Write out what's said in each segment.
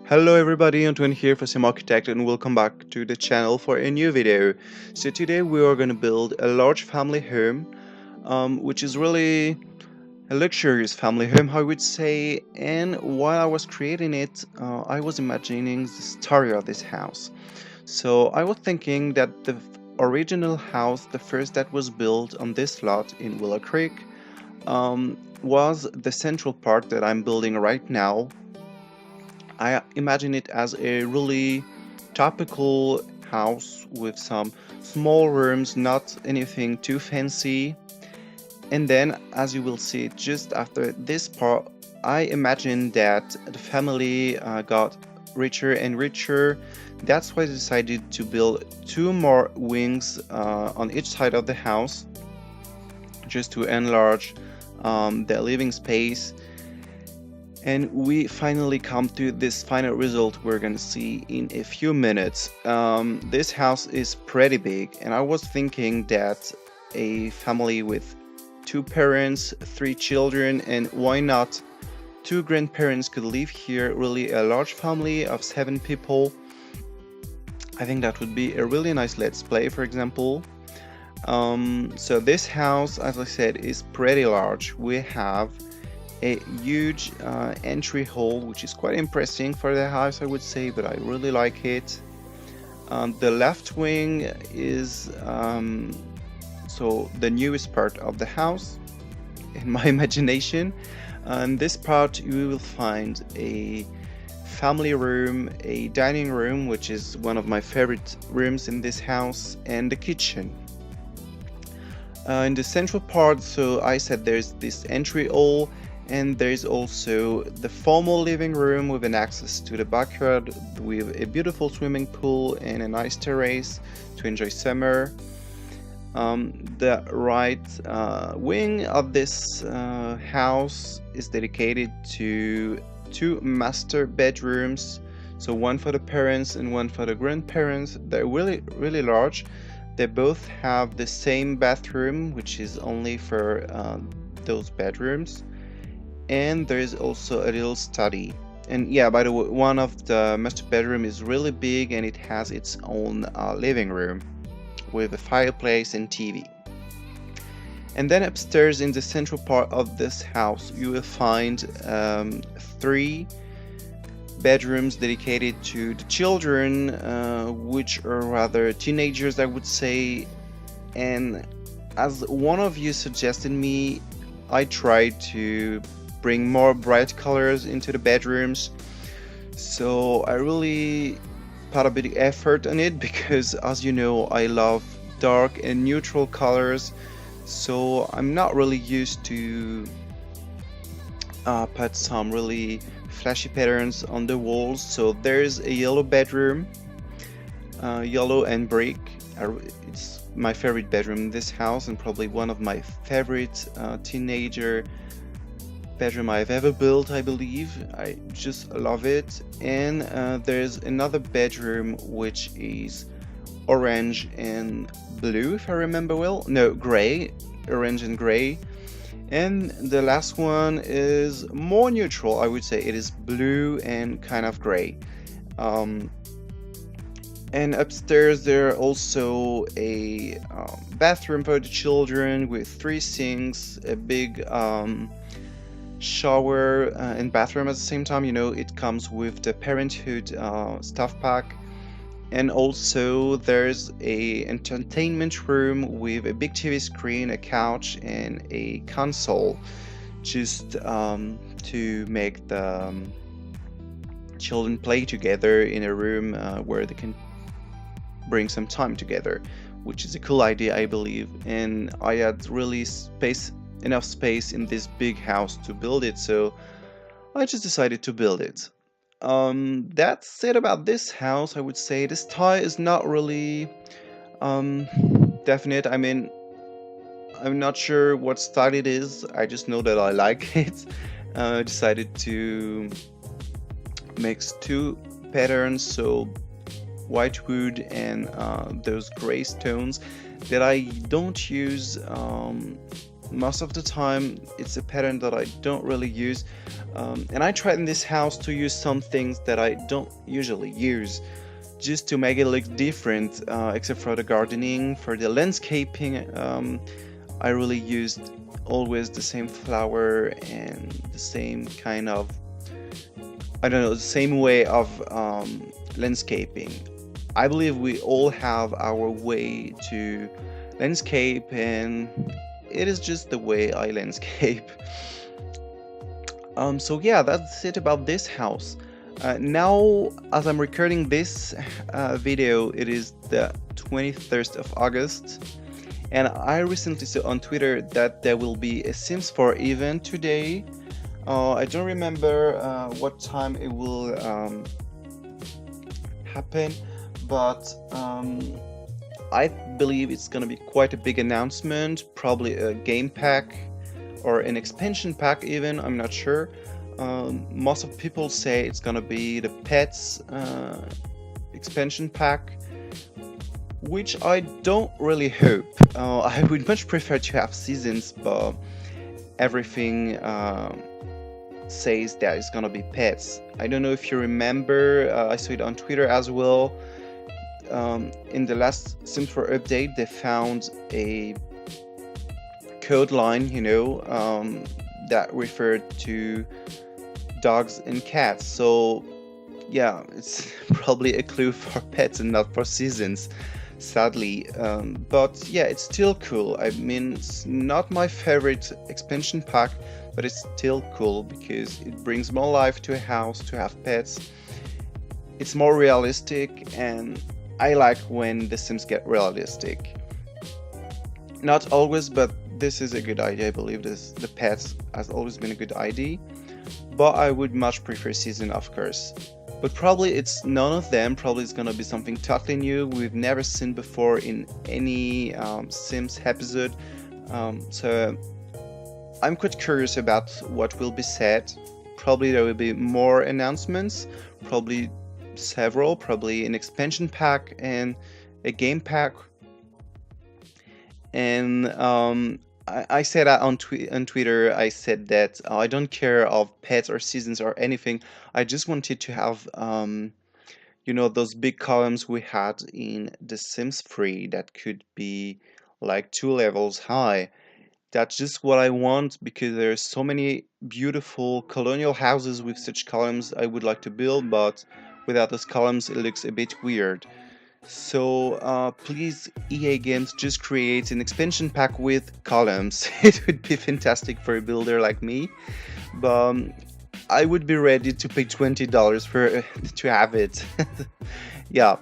Hello everybody, Antoine here for Simarchitecture and welcome back to the channel for a new video. So today we are going to build a large family home, which is really a luxurious family home, I would say. And while I was creating it, I was imagining the story of this house. So I was thinking that the original house, the first that was built on this lot in Willow Creek, was the central part that I'm building right now. I imagine it as a really topical house with some small rooms, not anything too fancy. And then, as you will see just after this part, I imagine that the family got richer and richer. That's why I decided to build two more wings on each side of the house, just to enlarge the living space. And we finally come to this final result we're gonna see in a few minutes. This house is pretty big, and I was thinking that a family with two parents, three children, and why not two grandparents could live here, really a large family of 7 people. I think that would be a really nice let's play, for example. So this house, as I said, is pretty large. We have a huge entry hall, which is quite impressive for the house, I would say, but I really like it. The left wing is so the newest part of the house in my imagination. This part you will find a family room, a dining room, which is one of my favorite rooms in this house, and the kitchen. In the central part, so I said there's this entry hall, and there's also the formal living room with an access to the backyard with a beautiful swimming pool and a nice terrace to enjoy summer. The right wing of this house is dedicated to two master bedrooms, so one for the parents and one for the grandparents. They're really large. They both have the same bathroom, which is only for those bedrooms. And there is also a little study. And yeah, by the way, one of the master bedroom is really big, and it has its own living room with a fireplace and TV. And then upstairs in the central part of this house, you will find 3 bedrooms dedicated to the children, which are rather teenagers, I would say. And as one of you suggested me, I tried to bring more bright colors into the bedrooms, so I really put a bit of effort on it, because as you know, I love dark and neutral colors, so I'm not really used to put some really flashy patterns on the walls. So there's a yellow bedroom, yellow and brick. It's my favorite bedroom in this house, and probably one of my favorite teenager bedroom I've ever built, I believe. I just love it. And there's another bedroom which is orange and blue, if I remember well. No, gray, orange and gray. And the last one is more neutral, I would say. It is blue and kind of gray. And upstairs there are also a bathroom for the children with 3 sinks, a big shower and bathroom at the same time. You know, it comes with the parenthood stuff pack. And also there's a entertainment room with a big TV screen, a couch, and a console, just to make the children play together in a room where they can bring some time together, which is a cool idea, I believe. And I had really enough space in this big house to build it, so I just decided to build it. That's it about this house, I would say. The style is not really definite. I mean, I'm not sure what style it is. I just know that I like it. I decided to mix 2 patterns, so white wood and those gray stones that I don't use Most of the time, it's a pattern that I don't really use. And I tried in this house to use some things that I don't usually use, just to make it look different, except for the gardening. For the landscaping, I really used always the same flower and the same kind of, I don't know, the same way of landscaping. I believe we all have our way to landscape, and it is just the way I landscape. So yeah, that's it about this house. Now, as I'm recording this video, it is the 23rd of August, and I recently saw on Twitter that there will be a Sims 4 event today. I don't remember what time it will happen, but I believe it's gonna be quite a big announcement, probably a game pack or an expansion pack even, I'm not sure. Most of people say it's gonna be the pets expansion pack, which I don't really hope. I would much prefer to have seasons, but everything says that it's gonna be pets. I don't know if you remember, I saw it on Twitter as well. In the last Sims 4 update, they found a code line, that referred to dogs and cats. So yeah, it's probably a clue for pets and not for seasons, sadly. But yeah, it's still cool. I mean, it's not my favorite expansion pack, but it's still cool because it brings more life to a house to have pets. It's more realistic, and I like when the Sims get realistic. Not always, but this is a good idea. I believe the pets has always been a good idea, but I would much prefer season, of course. But probably it's none of them. Probably it's gonna be something totally new we've never seen before in any Sims episode. So I'm quite curious about what will be said. Probably there will be more announcements, probably several, probably an expansion pack and a game pack. And I said that on Twitter. I said that I don't care of pets or seasons or anything. I just wanted to have those big columns we had in The Sims 3 that could be like 2 levels high. That's just what I want, because there's so many beautiful colonial houses with such columns I would like to build, but without those columns it looks a bit weird. So please, EA Games, just create an expansion pack with columns. It would be fantastic for a builder like me, but I would be ready to pay $20 for to have it. Yeah.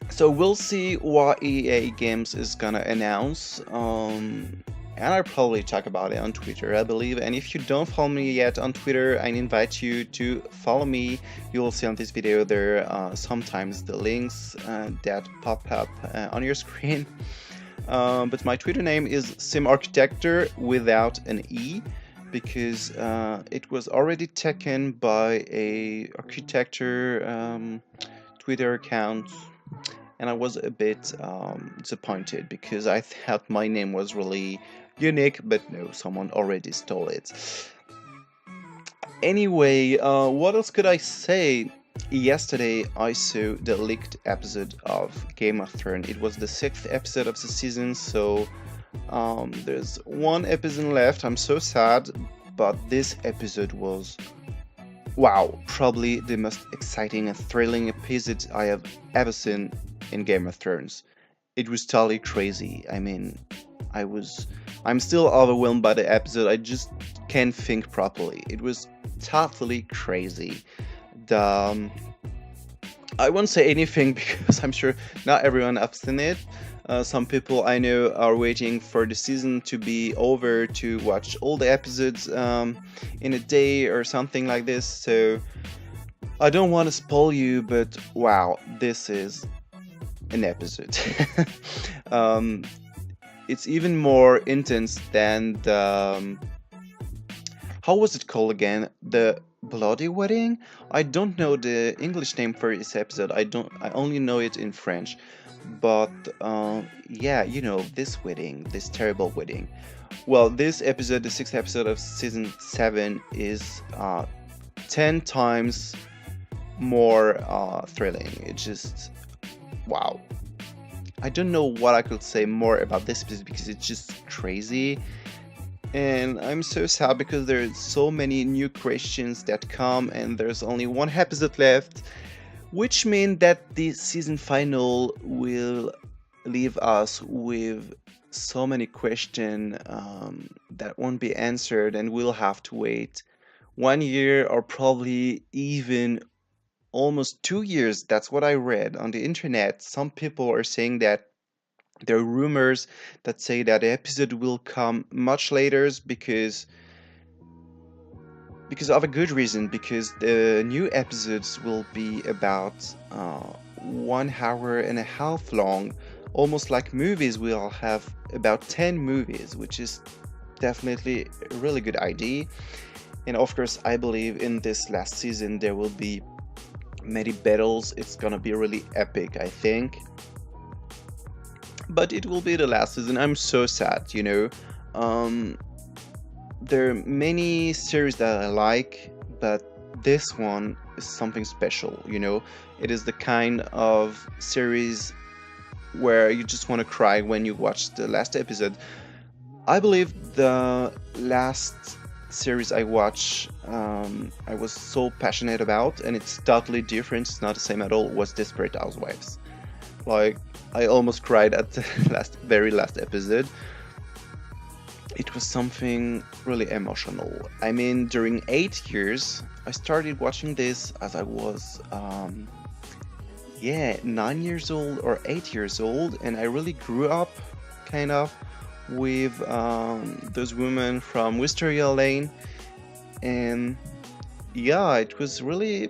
So we'll see what EA Games is gonna announce, and I'll probably talk about it on Twitter, I believe. And if you don't follow me yet on Twitter, I invite you to follow me. You will see on this video there sometimes the links that pop up on your screen. But my Twitter name is Simarchitecture without an E, because it was already taken by a architecture Twitter account, and I was a bit disappointed because I thought my name was really unique, but no, someone already stole it. Anyway, what else could I say? Yesterday I saw the leaked episode of Game of Thrones. It was the 6th episode of the season, so there's one episode left. I'm so sad, but this episode was, wow, probably the most exciting and thrilling episode I have ever seen in Game of Thrones. It was totally crazy. I mean, I'm still overwhelmed by the episode. I just can't think properly. It was totally crazy. I won't say anything because I'm sure not everyone has seen it. Some people I know are waiting for the season to be over to watch all the episodes in a day or something like this. So I don't want to spoil you, but wow, this is an episode. It's even more intense than the how was it called again? The Bloody Wedding? I don't know the English name for this episode. I only know it in French. But yeah, you know, this wedding, this terrible wedding. Well, this episode, the sixth episode of season 7, is 10 times more thrilling. It's just wow. I don't know what I could say more about this episode because it's just crazy. And I'm so sad because there's so many new questions that come and there's only one episode left, which means that the season final will leave us with so many questions that won't be answered, and we'll have to wait 1 year or probably even almost 2 years. That's what I read on the internet. Some people are saying that there are rumors that say that the episode will come much later because of a good reason, because the new episodes will be about 1 hour and a half long, almost like movies. We'll have about 10 movies, which is definitely a really good idea. And of course, I believe in this last season there will be many battles. It's gonna be really epic, I think. But it will be the last season. I'm so sad, you know. There are many series that I like, but this one is something special, you know. It is the kind of series where you just want to cry when you watch the last episode. I believe the last series I watched, I was so passionate about, and it's totally different, it's not the same at all, was Desperate Housewives. Like, I almost cried at the very last episode. It was something really emotional. I mean, during 8 years, I started watching this as I was, 9 years old or 8 years old, and I really grew up, kind of, with those women from Wisteria Lane, and yeah, it was really,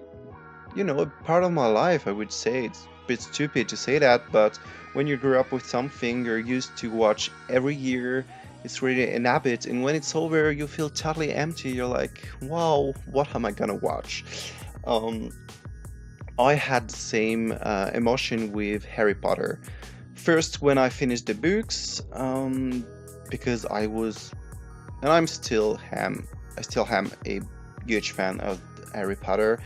you know, a part of my life, I would say. It's a bit stupid to say that, but when you grew up with something you're used to watch every year, it's really an habit, and when it's over, you feel totally empty. You're like, wow, what am I gonna watch? Um, I had the same emotion with Harry Potter. First, when I finished the books, because I was, and I still am a huge fan of Harry Potter.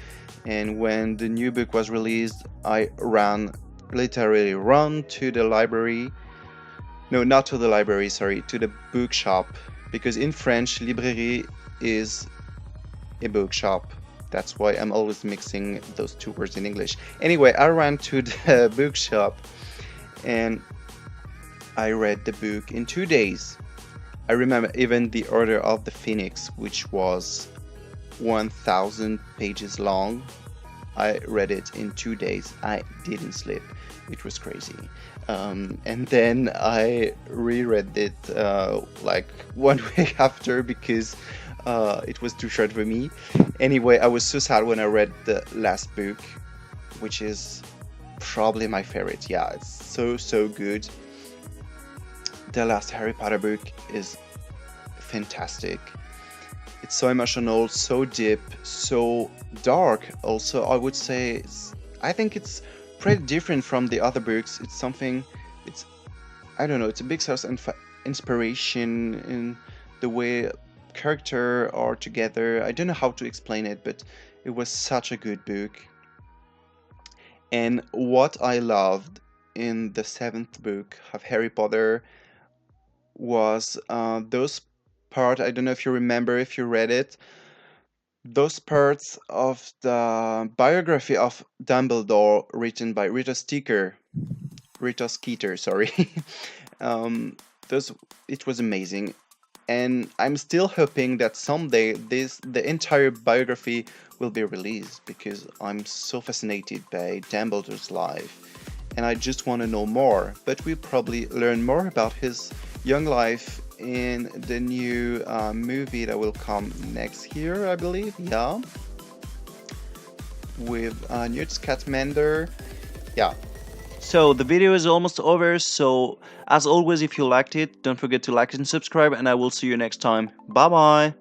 And when the new book was released, I literally ran to the library. No, not to the library, sorry, to the bookshop. Because in French, librairie is a bookshop. That's why I'm always mixing those two words in English. Anyway, I ran to the bookshop and I read the book in 2 days. I remember even the Order of the Phoenix, which was 1,000 pages long. I read it in 2 days. I didn't sleep. It was crazy. And then I reread it like 1 week after because it was too short for me. Anyway, I was so sad when I read the last book, which is probably my favorite. Yeah, it's so good. The last Harry Potter book is fantastic. It's so emotional, so deep, so dark. Also, I would say I think it's pretty different from the other books. It's something. It's I don't know. It's a big source of inspiration in the way character are together. I don't know how to explain it, but it was such a good book. And what I loved in the seventh book of Harry Potter was those part. I don't know if you remember, if you read it, those parts of the biography of Dumbledore written by Rita Skeeter, sorry. um, those it was amazing, and I'm still hoping that someday the entire biography will be released because I'm so fascinated by Dumbledore's life, and I just want to know more. But we'll probably learn more about his young life in the new movie that will come next year, I believe. Yeah, with Newt Scamander. Yeah. So the video is almost over. So as always, if you liked it, don't forget to like and subscribe, and I will see you next time. Bye bye.